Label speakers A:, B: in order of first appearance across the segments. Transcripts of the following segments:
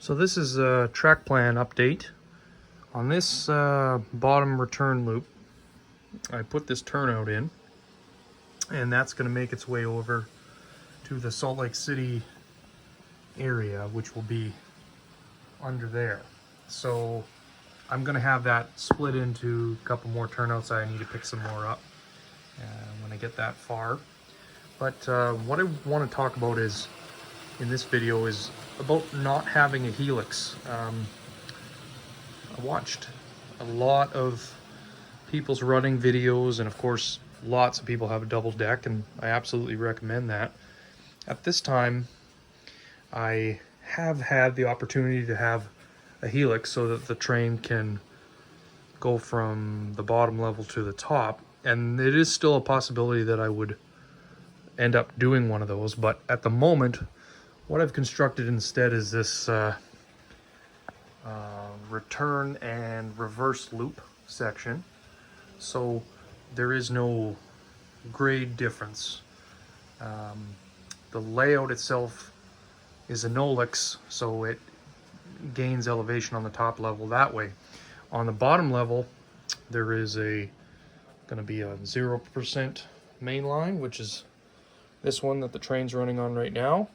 A: So this is a track plan update. On this bottom return loop, I put this turnout in, and that's going to make its way over to the Salt Lake City area, which will be under there. So I'm going to have that split into a couple more turnouts. I need to pick some more up when I get that far. But what I want to talk about is, in this video, is about not having a helix. I watched a lot of people's running videos, and of course lots of people have a double deck, and I absolutely recommend that. At this time, I have had the opportunity to have a helix so that the train can go from the bottom level to the top, and it is still a possibility that I would end up doing one of those, but at the moment what I've constructed instead is this return and reverse loop section. So there is no grade difference. The layout itself is a Nolix, so it gains elevation on the top level that way. On the bottom level, there is going to be a 0% main line, which is this one that the train's running on right now.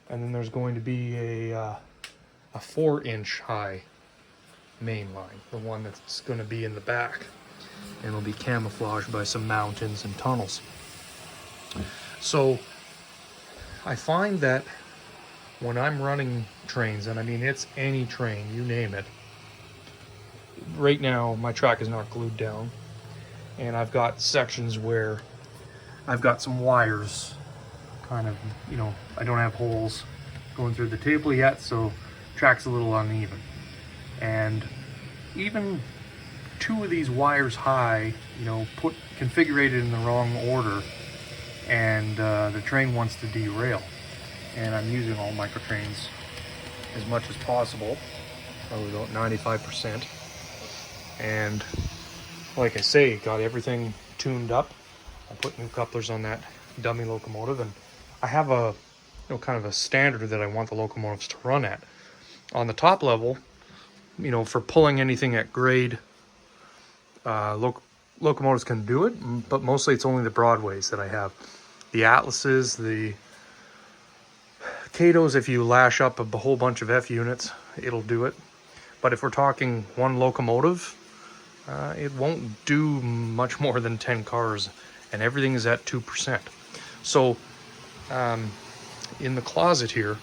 A: And then there's going to be a 4-inch high main line, the one that's going to be in the back, and it'll be camouflaged by some mountains and tunnels. So I find that when I'm running trains, and I mean it's any train, you name it, right now my track is not glued down, and I've got sections where I've got some wires kind of, I don't have holes going through the table yet, so track's a little uneven. And even two of these wires high, configured in the wrong order, and the train wants to derail. And I'm using all micro trains as much as possible, probably about 95%. And like I say, got everything tuned up. I put new couplers on that dummy locomotive, and I have a kind of a standard that I want the locomotives to run at. On the top level, for pulling anything at grade, locomotives can do it, but mostly it's only the Broadways that I have. The Atlases, the Catos, if you lash up a whole bunch of F units, it'll do it. But if we're talking one locomotive, it won't do much more than 10 cars, and everything is at 2%. So in the closet here,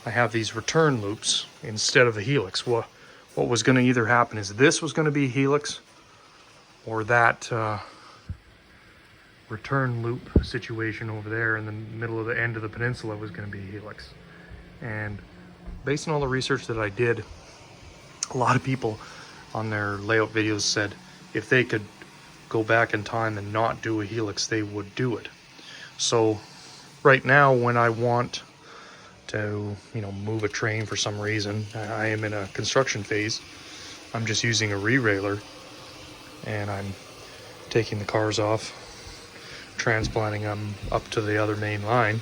A: I have these return loops instead of a helix. What was going to either happen is this was going to be a helix, or that return loop situation over there in the middle of the end of the peninsula was going to be a helix. And based on all the research that I did, a lot of people on their layout videos said if they could go back in time and not do a helix, they would do it. So right now, when I want to, move a train for some reason, I am in a construction phase, I'm just using a re-railer, and I'm taking the cars off, transplanting them up to the other main line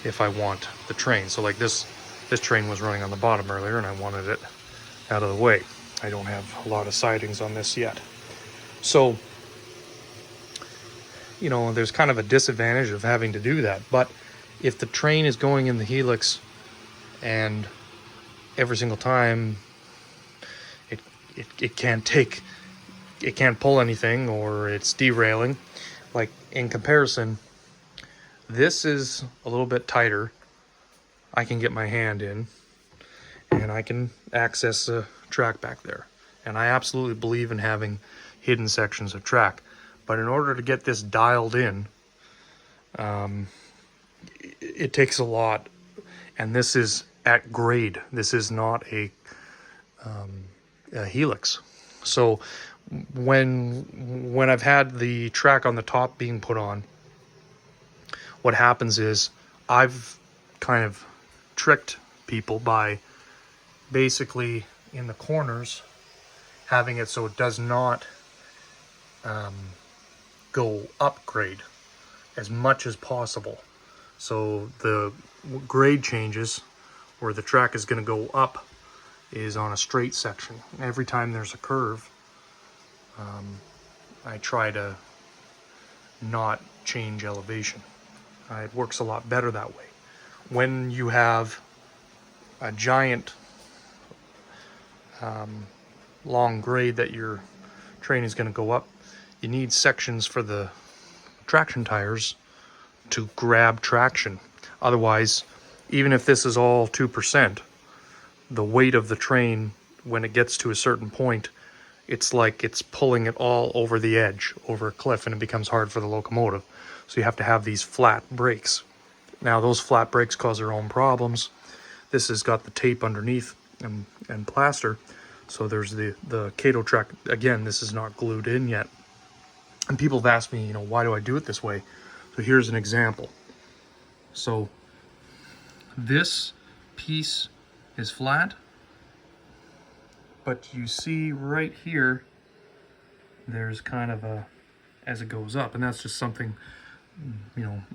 A: if I want the train. So like this train was running on the bottom earlier, and I wanted it out of the way. I don't have a lot of sidings on this yet. So there's kind of a disadvantage of having to do that. But if the train is going in the helix and every single time it can't pull anything, or it's derailing, like in comparison, this is a little bit tighter. I can get my hand in and I can access the track back there. And I absolutely believe in having hidden sections of track. But in order to get this dialed in, it takes a lot, and this is at grade. This is not a helix. So when I've had the track on the top being put on, what happens is I've kind of tricked people by basically in the corners having it so it does not go upgrade as much as possible. So the grade changes where the track is going to go up is on a straight section. Every time there's a curve, I try to not change elevation. It works a lot better that way. When you have a giant long grade that your train is going to go up, you need sections for the traction tires to grab traction. Otherwise, even if this is all 2%, the weight of the train, when it gets to a certain point, it's like it's pulling it all over the edge, over a cliff, and it becomes hard for the locomotive. So you have to have these flat brakes. Now those flat brakes cause their own problems. This has got the tape underneath and plaster. So there's the Cato Track. Again, this is not glued in yet. And people have asked me, why do I do it this way? So here's an example. So this piece is flat, but you see right here, there's kind of a, as it goes up, and that's just something,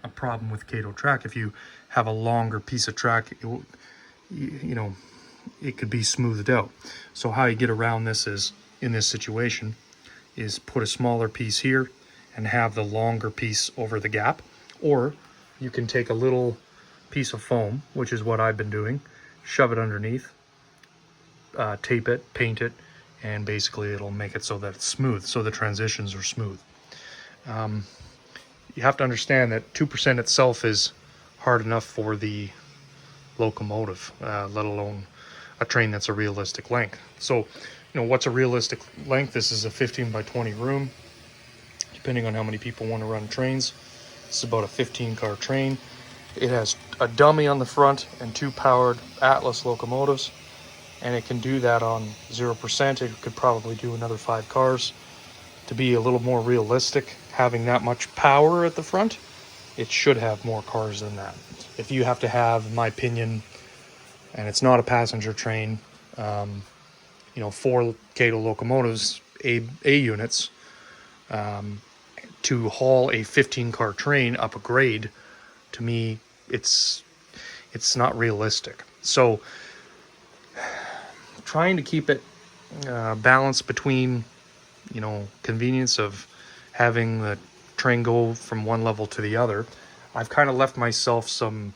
A: a problem with Cato Track. If you have a longer piece of track, it could be smoothed out. So how you get around this is, in this situation, is put a smaller piece here and have the longer piece over the gap. Or you can take a little piece of foam, which is what I've been doing, shove it underneath, tape it, paint it, and basically it'll make it so that it's smooth, so the transitions are smooth. You have to understand that 2% itself is hard enough for the locomotive, let alone a train that's a realistic length. So, what's a realistic length? This is a 15 by 20 room, depending on how many people want to run trains. This is about a 15-car train. It has a dummy on the front and 2 powered Atlas locomotives, and it can do that on 0%. It could probably do another 5 cars. To be a little more realistic, having that much power at the front, it should have more cars than that. If you have to have, in my opinion, and it's not a passenger train, 4 Cato locomotives, A units, to haul a 15-car train up a grade, to me, it's not realistic. So trying to keep it balanced between, convenience of having the train go from one level to the other, I've kind of left myself some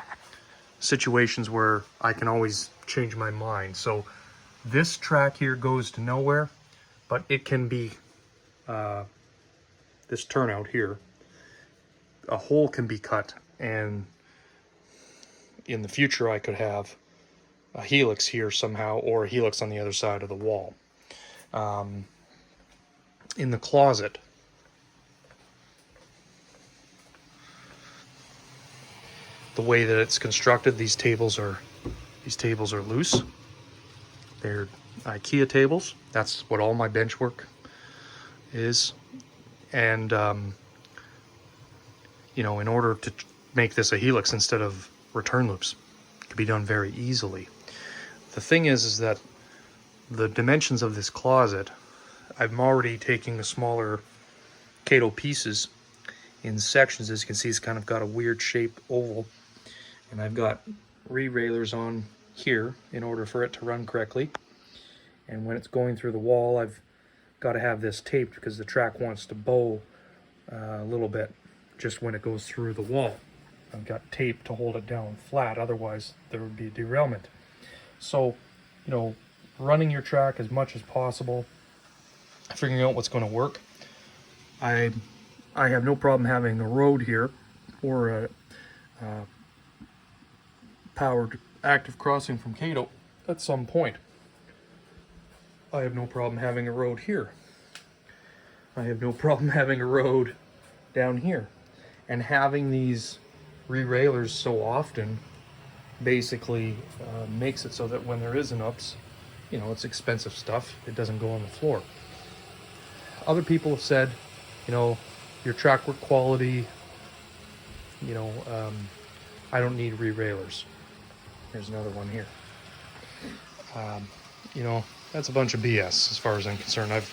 A: situations where I can always change my mind. So this track here goes to nowhere, but it can be this turnout here, a hole can be cut, and in the future I could have a helix here somehow, or a helix on the other side of the wall. In the closet, the way that it's constructed, these tables are loose. They're IKEA tables. That's what all my bench work is. And in order to make this a helix instead of return loops, it can be done very easily. The thing is that the dimensions of this closet, I'm already taking the smaller Cato pieces in sections. As you can see, it's kind of got a weird shape oval, and I've got re-railers on here in order for it to run correctly. And when it's going through the wall, I've got to have this taped because the track wants to bow a little bit just when it goes through the wall. I've got tape to hold it down flat, otherwise there would be a derailment. So, running your track as much as possible, figuring out what's going to work. I have no problem having a road here or a powered active crossing from Cato at some point. I have no problem having a road here. I have no problem having a road down here. And having these re-railers so often basically makes it so that when there is an ups, it's expensive stuff. It doesn't go on the floor. Other people have said, your track work quality, I don't need re-railers. There's another one here. That's a bunch of BS as far as I'm concerned. I've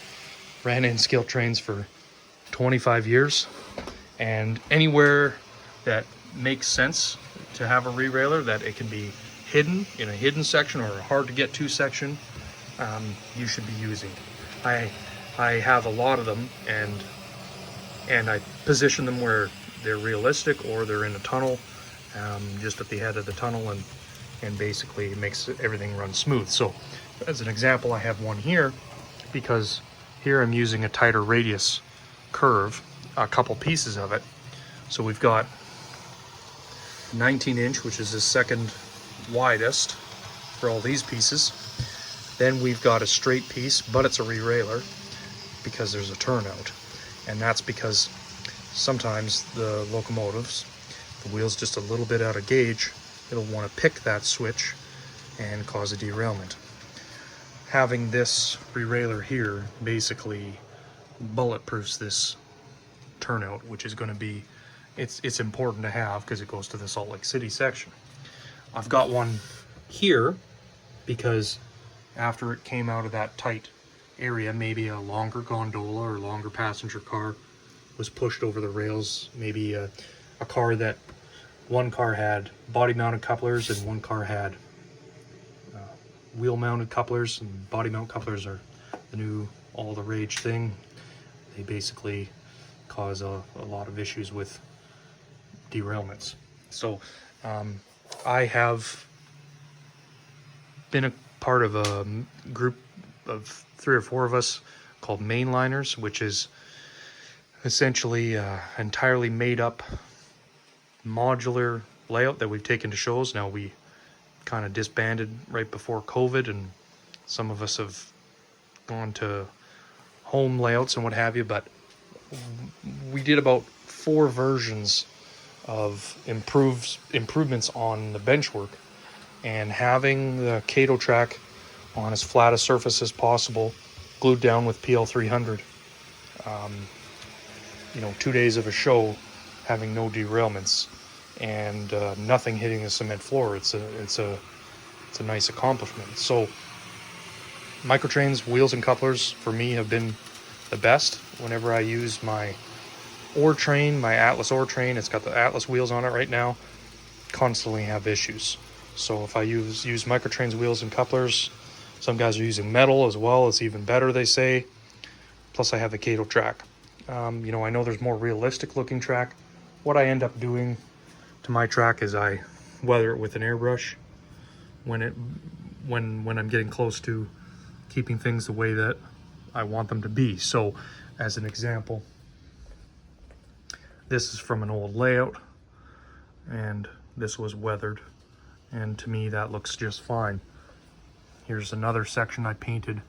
A: ran in-scale trains for 25 years, and anywhere that makes sense to have a re-railer, that it can be hidden, in a hidden section or a hard to get to section, you should be using. I have a lot of them, and I position them where they're realistic or they're in a tunnel, just at the head of the tunnel, and basically it makes everything run smooth. So as an example, I have one here because here I'm using a tighter radius curve, a couple pieces of it. So we've got 19-inch, which is the second widest for all these pieces. Then we've got a straight piece, but it's a re-railer because there's a turnout. And that's because sometimes the locomotives, the wheel's just a little bit out of gauge, it'll want to pick that switch and cause a derailment. Having this re-railer here basically bulletproofs this turnout, which is going to be, it's important to have because it goes to the Salt Lake City section. I've got one here because after it came out of that tight area, maybe a longer gondola or longer passenger car was pushed over the rails. Maybe a car that, one car had body mounted couplers and one car had wheel mounted couplers, and body mount couplers are the new all the rage thing. They basically cause a lot of issues with derailments. So I have been a part of a group of 3 or 4 of us called Mainliners, which is essentially entirely made up modular layout that we've taken to shows. Now, we kind of disbanded right before COVID, and some of us have gone to home layouts and what have you, but we did about 4 versions of improvements on the benchwork, and having the Cato Track on as flat a surface as possible, glued down with PL300, 2 days of a show having no derailments and nothing hitting the cement floor, it's a nice accomplishment. So Microtrain's wheels and couplers for me have been the best. Whenever I use my ore train, my Atlas ore train, it's got the Atlas wheels on it right now, constantly have issues. So if I use Microtrain's wheels and couplers, some guys are using metal as well, it's even better, they say. Plus I have the Cato Track. I know there's more realistic looking track. What I end up doing to my track is I weather it with an airbrush when I'm getting close to keeping things the way that I want them to be. So as an example, this is from an old layout and this was weathered, and to me that looks just fine. Here's another section I painted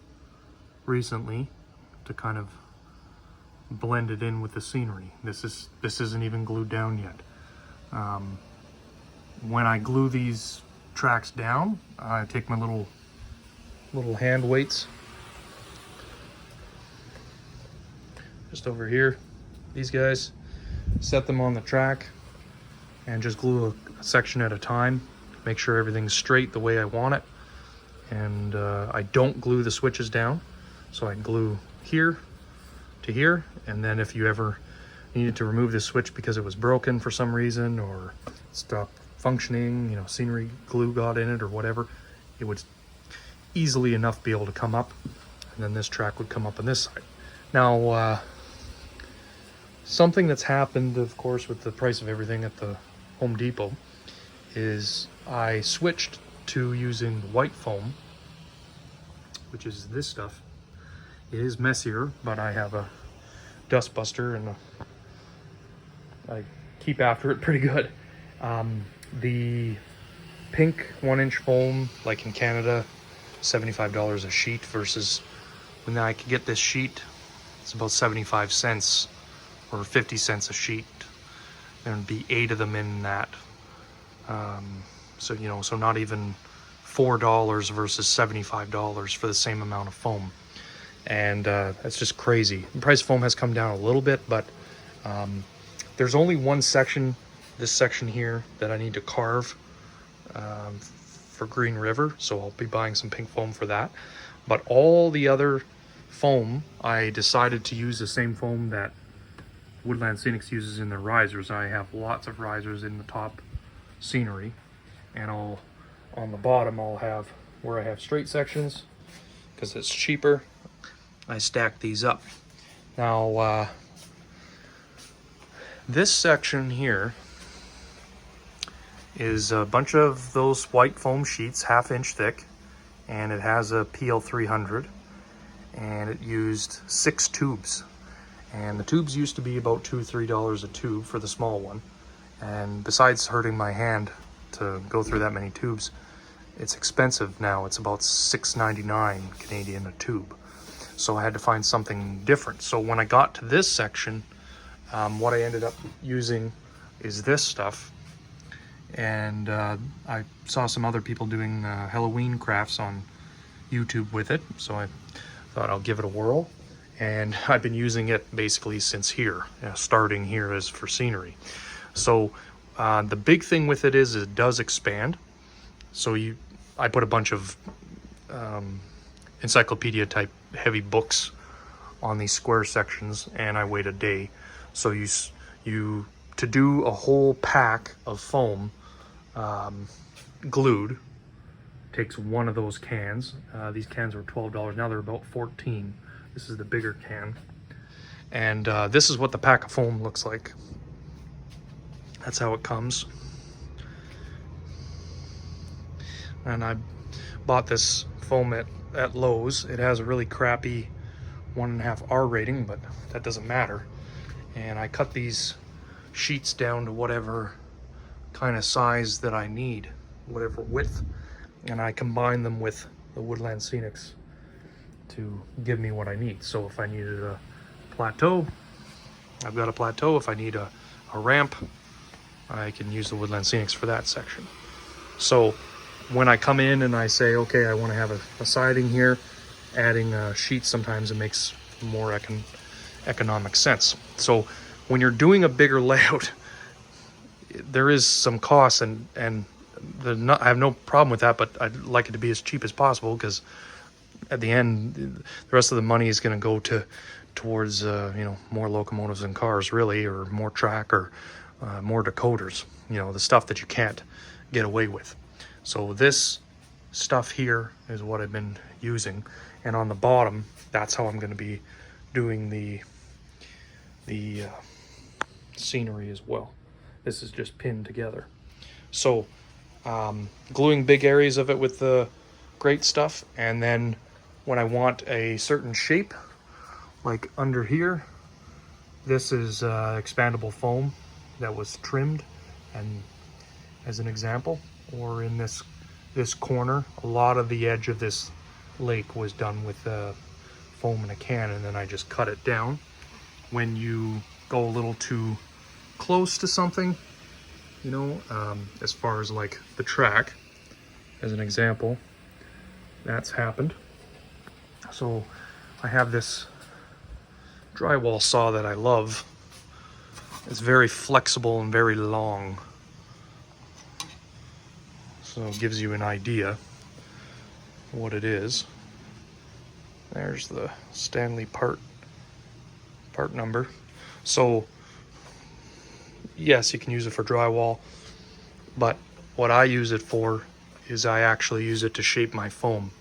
A: recently to kind of blend it in with the scenery. This isn't even glued down yet. When I glue these tracks down, I take my little hand weights just over here, these guys, set them on the track and just glue a section at a time, make sure everything's straight the way I want it. And I don't glue the switches down, so I glue here to here, and then if you ever needed to remove this switch because it was broken for some reason or stopped functioning, scenery glue got in it or whatever, it would easily enough be able to come up, and then this track would come up on this side. Now, something that's happened, of course, with the price of everything at the Home Depot is I switched to using white foam, which is this stuff. It is messier, but I have a dust buster and I keep after it pretty good. The pink 1-inch foam, like in Canada, $75 a sheet, versus when I could get this sheet, it's about 75 cents or 50 cents a sheet. There'd be 8 of them in that. So not even $4 versus $75 for the same amount of foam. And that's just crazy. The price of foam has come down a little bit, but there's only one section, this section here, that I need to carve for Green River, so I'll be buying some pink foam for that. But all the other foam, I decided to use the same foam that Woodland Scenics uses in their risers. I have lots of risers in the top scenery, and I'll on the bottom I'll have where I have straight sections, because it's cheaper. I stack these up. Now this section here is a bunch of those white foam sheets, 1/2 inch thick, and it has a PL300, and it used 6 tubes. And the tubes used to be about $2-3 a tube for the small one. And besides hurting my hand to go through that many tubes, it's expensive now. It's about $6.99 Canadian a tube. So I had to find something different. So when I got to this section, what I ended up using is this stuff. And I saw some other people doing Halloween crafts on YouTube with it, so I thought I'll give it a whirl. And I've been using it basically since here, starting here as for scenery. So the big thing with it is it does expand. So I put a bunch of encyclopedia type heavy books on these square sections, and I wait a day. So you to do a whole pack of foam glued takes one of those cans. These cans were $12. Now they're about 14. This is the bigger can. And this is what the pack of foam looks like. That's how it comes. And I bought this foam at Lowe's. It has a really crappy 1.5 R rating, but that doesn't matter. And I cut these sheets down to whatever kind of size that I need, whatever width, and I combine them with the Woodland Scenics to give me what I need. So if I needed a plateau, I've got a plateau. If I need a ramp, I can use the Woodland Scenics for that section. So when I come in and I say, okay, I want to have a siding here, adding sheets, sometimes it makes more economic sense. So when you're doing a bigger layout, there is some cost, and I have no problem with that, but I'd like it to be as cheap as possible, because at the end, the rest of the money is going to go towards more locomotives and cars, really, or more track, or more decoders, the stuff that you can't get away with. So this stuff here is what I've been using, and on the bottom, that's how I'm going to be doing the scenery as well. This is just pinned together. So gluing big areas of it with the great stuff, and then when I want a certain shape, like under here, this is expandable foam that was trimmed, and as an example, or in this corner, a lot of the edge of this lake was done with foam in a can, and then I just cut it down. When you go a little too close to something, as far as like the track, as an example, that's happened. So I have this drywall saw that I love. It's very flexible and very long, so it gives you an idea what it is. There's the Stanley part number. So yes, you can use it for drywall, but what I use it for is I actually use it to shape my foam,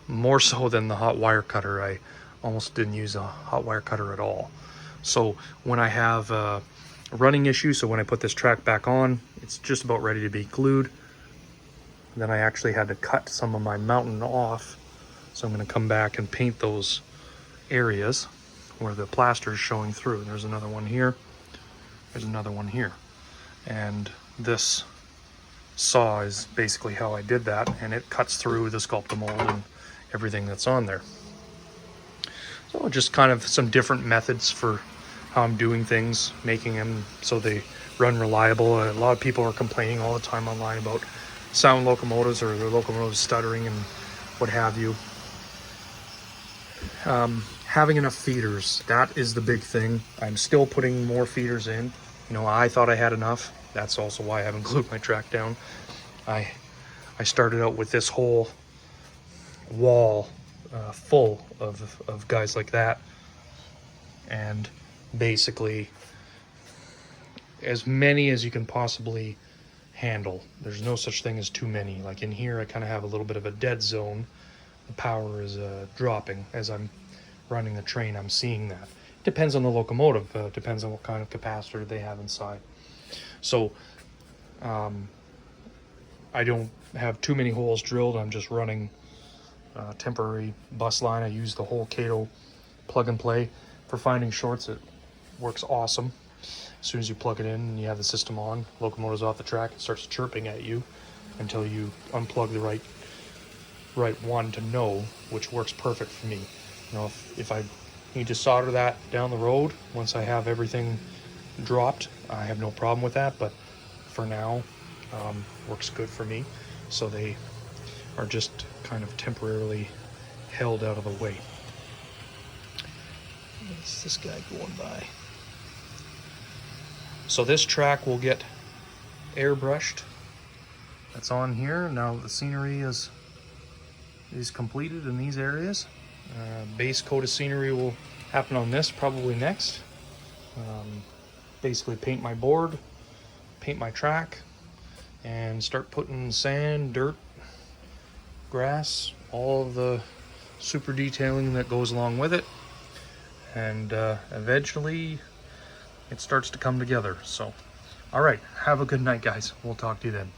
A: more so than the hot wire cutter. I almost didn't use a hot wire cutter at all. So when I have a running issue, so when I put this track back on, it's just about ready to be glued, then I actually had to cut some of my mountain off. So I'm going to come back and paint those areas where the plaster is showing through. There's another one here. There's another one here. And this saw is basically how I did that, and it cuts through the Sculptamold and everything that's on there. So just kind of some different methods for how I'm doing things, making them so they run reliable. A lot of people are complaining all the time online about sound locomotives, or their locomotives stuttering and what have you. Having enough feeders, that is the big thing. I'm still putting more feeders in. I thought I had enough. That's also why I haven't glued my track down. I started out with this whole wall full of guys like that, and basically as many as you can possibly handle. There's no such thing as too many. Like in here, I kind of have a little bit of a dead zone. The power is dropping as I'm running the train. I'm seeing that. Depends on the locomotive. Depends on what kind of capacitor they have inside. So I don't have too many holes drilled. I'm just running temporary bus line. I use the whole Cato plug and play for finding shorts. It works awesome. As soon as you plug it in and you have the system on, locomotive's off the track, it starts chirping at you until you unplug the right one to know, which works perfect for me. You know, if I need to solder that down the road, once I have everything dropped, I have no problem with that, but for now, works good for me. So they are just kind of temporarily held out of the way. What's this guy going by? So this track will get airbrushed. That's on here. Now the scenery is completed in these areas. Base coat of scenery will happen on this probably next. Basically paint my board, paint my track, and start putting sand, dirt, grass, all of the super detailing that goes along with it. And eventually it starts to come together. So, all right, have a good night, guys. We'll talk to you then.